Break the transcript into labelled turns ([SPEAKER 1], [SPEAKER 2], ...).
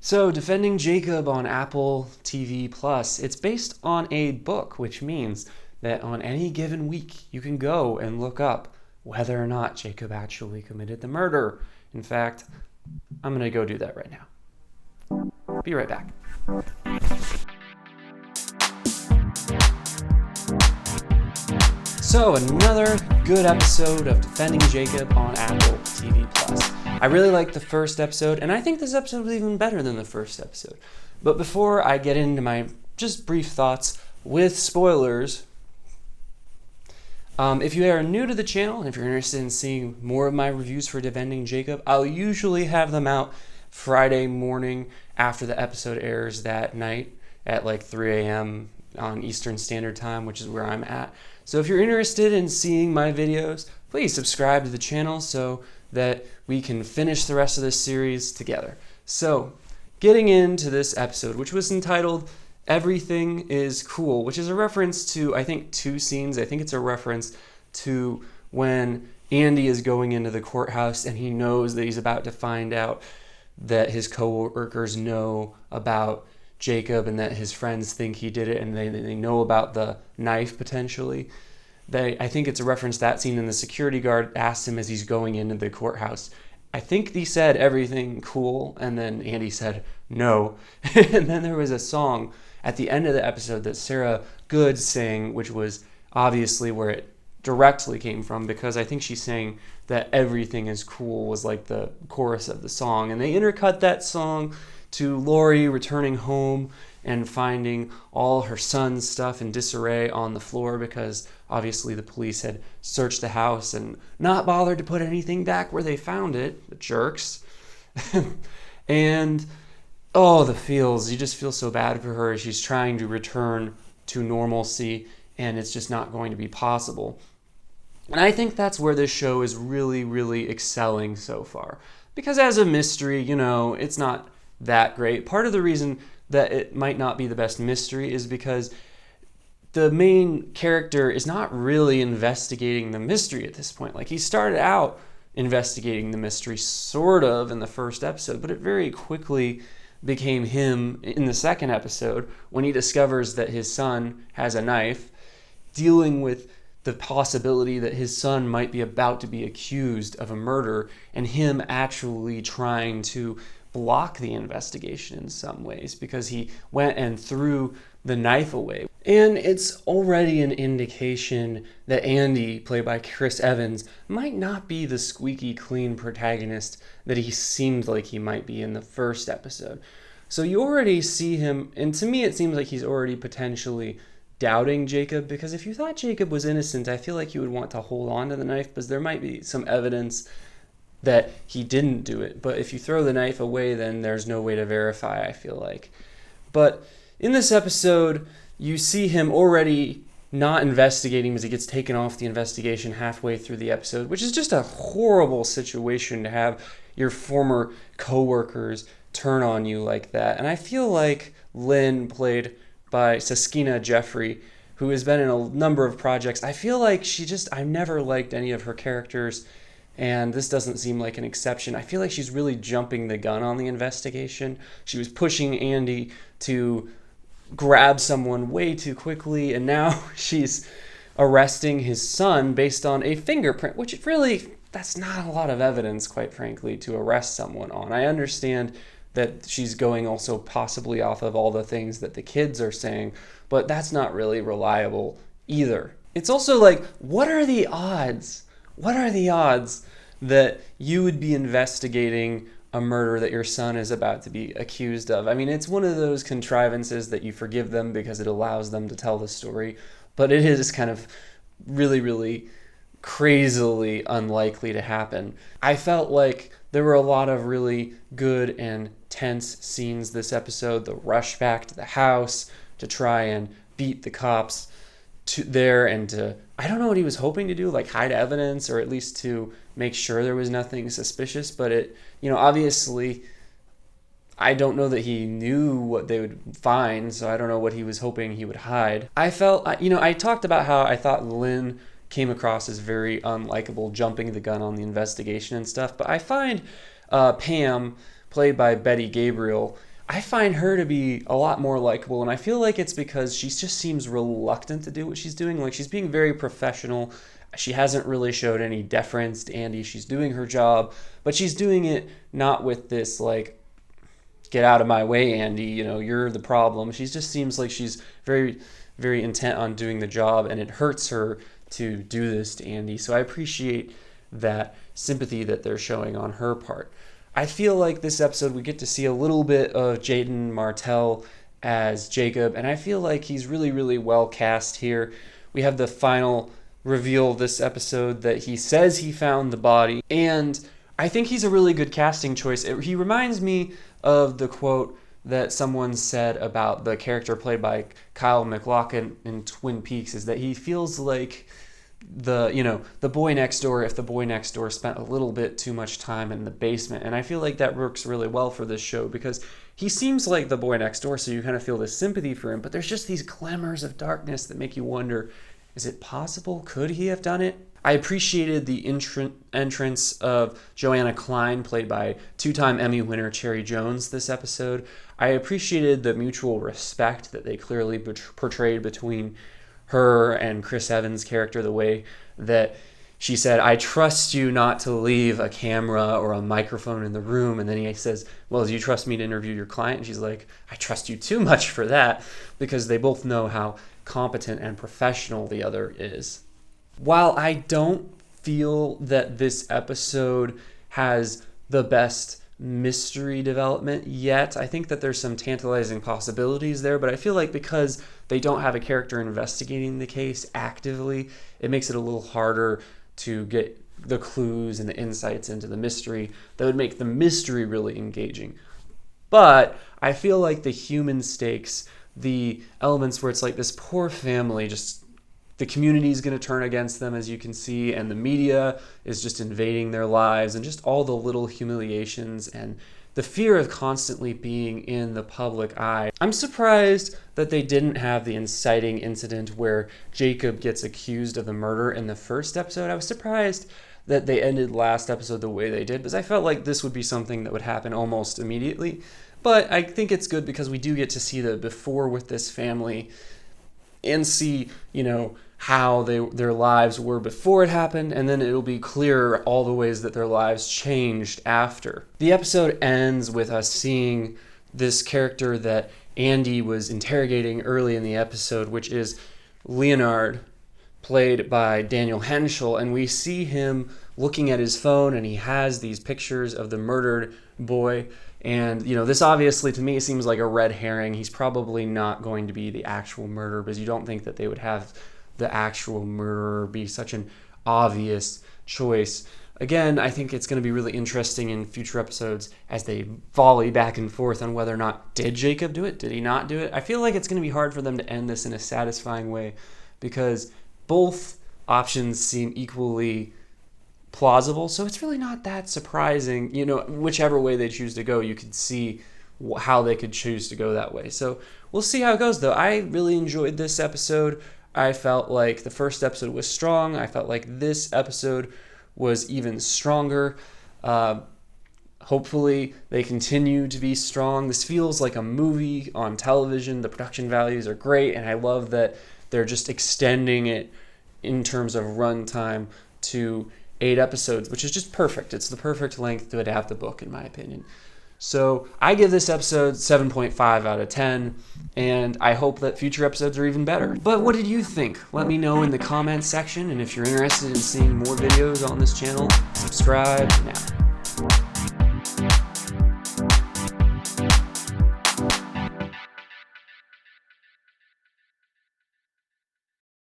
[SPEAKER 1] So, Defending Jacob on Apple TV Plus, it's based on a book, which means that on any given week you can go and look up whether or not Jacob actually committed the murder. In fact, I'm going to go do that right now. Be right back. So, another good episode of Defending Jacob on Apple TV Plus. I really liked the first episode, and I think this episode was even better than the first episode. But before I get into my just brief thoughts with spoilers, if you are new to the channel, and if you're interested in seeing more of my reviews for Defending Jacob, I'll usually have them out Friday morning after the episode airs that night at like 3 a.m. on Eastern Standard Time, which is where I'm at. So if you're interested in seeing my videos, please subscribe to the channel so that we can finish the rest of this series together. So, getting into this episode, which was entitled Everything is Cool, which is a reference to, I think, two scenes. I think it's a reference to when Andy is going into the courthouse and he knows that he's about to find out that his co-workers know about Jacob and that his friends think he did it, and they know about the knife potentially. I think it's a reference to that scene, and the security guard asked him as he's going into the courthouse. I think he said everything cool, and then Andy said no. And then there was a song at the end of the episode that Sarah Good sang, which was obviously where it directly came from, because I think she's saying that everything is cool was like the chorus of the song. And they intercut that song to Lori returning home and finding all her son's stuff in disarray on the floor, because obviously the police had searched the house and not bothered to put anything back where they found it, the jerks. And the feels, you just feel so bad for her. She's trying to return to normalcy, and it's just not going to be possible. And I think that's where this show is really, really excelling so far, because as a mystery, it's not that great. Part of the reason that it might not be the best mystery is because the main character is not really investigating the mystery at this point. Like, he started out investigating the mystery sort of in the first episode, but it very quickly became him in the second episode when he discovers that his son has a knife, dealing with the possibility that his son might be about to be accused of a murder, and him actually trying to block the investigation in some ways because he went and threw the knife away. And it's already an indication that Andy, played by Chris Evans, might not be the squeaky clean protagonist that he seemed like he might be in the first episode. So you already see him, and to me it seems like he's already potentially doubting Jacob, because if you thought Jacob was innocent, I feel like you would want to hold on to the knife, because there might be some evidence that he didn't do it. But if you throw the knife away, then there's no way to verify, I feel like. But in this episode, you see him already not investigating because he gets taken off the investigation halfway through the episode, which is just a horrible situation to have your former co-workers turn on you like that. And I feel like Lynn, played by Sakina Jaffrey, who has been in a number of projects, I feel like I've never liked any of her characters, and this doesn't seem like an exception. I feel like she's really jumping the gun on the investigation. She was pushing Andy to grab someone way too quickly, and now she's arresting his son based on a fingerprint, which really, that's not a lot of evidence, quite frankly, to arrest someone on. I understand that she's going also possibly off of all the things that the kids are saying, but that's not really reliable either. It's also like, what are the odds? What are the odds that you would be investigating a murder that your son is about to be accused of? I mean, it's one of those contrivances that you forgive them because it allows them to tell the story, but it is kind of really, really crazily unlikely to happen. I felt like there were a lot of really good and tense scenes this episode. The rush back to the house to try and beat the cops there, and to, I don't know what he was hoping to do, like hide evidence, or at least to make sure there was nothing suspicious. But it, obviously, I don't know that he knew what they would find, so I don't know what he was hoping he would hide. I felt, I talked about how I thought Lynn came across as very unlikable, jumping the gun on the investigation and stuff, but I find Pam, played by Gabriel, I find her to be a lot more likable, and I feel like it's because she just seems reluctant to do what she's doing. Like, she's being very professional. She hasn't really showed any deference to Andy. She's doing her job, but she's doing it not with this, like, get out of my way, Andy, you're the problem. She just seems like she's very, very intent on doing the job, and it hurts her to do this to Andy. So I appreciate that sympathy that they're showing on her part. I feel like this episode we get to see a little bit of Jaeden Martell as Jacob, and I feel like he's really, really well cast here. We have the final reveal of this episode that he says he found the body, and I think he's a really good casting choice. He reminds me of the quote that someone said about the character played by Kyle MacLachlan in Twin Peaks, is that he feels like the boy next door, if the boy next door spent a little bit too much time in the basement. And I feel like that works really well for this show because he seems like the boy next door, so you kind of feel this sympathy for him, but there's just these glimmers of darkness that make you wonder, is it possible? Could he have done it? I appreciated the entrance of Joanna Klein, played by two-time Emmy winner Cherry Jones this episode. I appreciated the mutual respect that they clearly portrayed between her and Chris Evans' character, the way that she said, I trust you not to leave a camera or a microphone in the room. And then he says, well, do you trust me to interview your client? And she's like, I trust you too much for that, because they both know how competent and professional the other is. While I don't feel that this episode has the best mystery development yet, I think that there's some tantalizing possibilities there, but I feel like because they don't have a character investigating the case actively, it makes it a little harder to get the clues and the insights into the mystery that would make the mystery really engaging. But I feel like the human stakes, the elements where it's like this poor family, just the community is going to turn against them, as you can see, and the media is just invading their lives, and just all the little humiliations and the fear of constantly being in the public eye. I'm surprised that they didn't have the inciting incident where Jacob gets accused of the murder in the first episode. I was surprised that they ended last episode the way they did, because I felt like this would be something that would happen almost immediately. But I think it's good because we do get to see the before with this family and see, how their lives were before it happened, and then it'll be clear all the ways that their lives changed after. The episode ends with us seeing this character that Andy was interrogating early in the episode, which is Leonard, played by Daniel Henshall, and we see him looking at his phone, and he has these pictures of the murdered boy. And, this obviously to me seems like a red herring. He's probably not going to be the actual murderer, because you don't think that they would have the actual murderer be such an obvious choice. Again, I think it's going to be really interesting in future episodes as they volley back and forth on whether or not, did Jacob do it? Did he not do it? I feel like it's going to be hard for them to end this in a satisfying way, because both options seem equally plausible, so it's really not that surprising. Whichever way they choose to go, you could see how they could choose to go that way. So we'll see how it goes, though. I really enjoyed this episode. I felt like the first episode was strong. I felt like this episode was even stronger. Hopefully they continue to be strong. This feels like a movie on television. The production values are great, and I love that they're just extending it in terms of runtime to 8 episodes, which is just perfect. It's the perfect length to adapt the book, in my opinion. So I give this episode 7.5 out of 10, and I hope that future episodes are even better. But what did you think? Let me know in the comments section, and if you're interested in seeing more videos on this channel, subscribe now.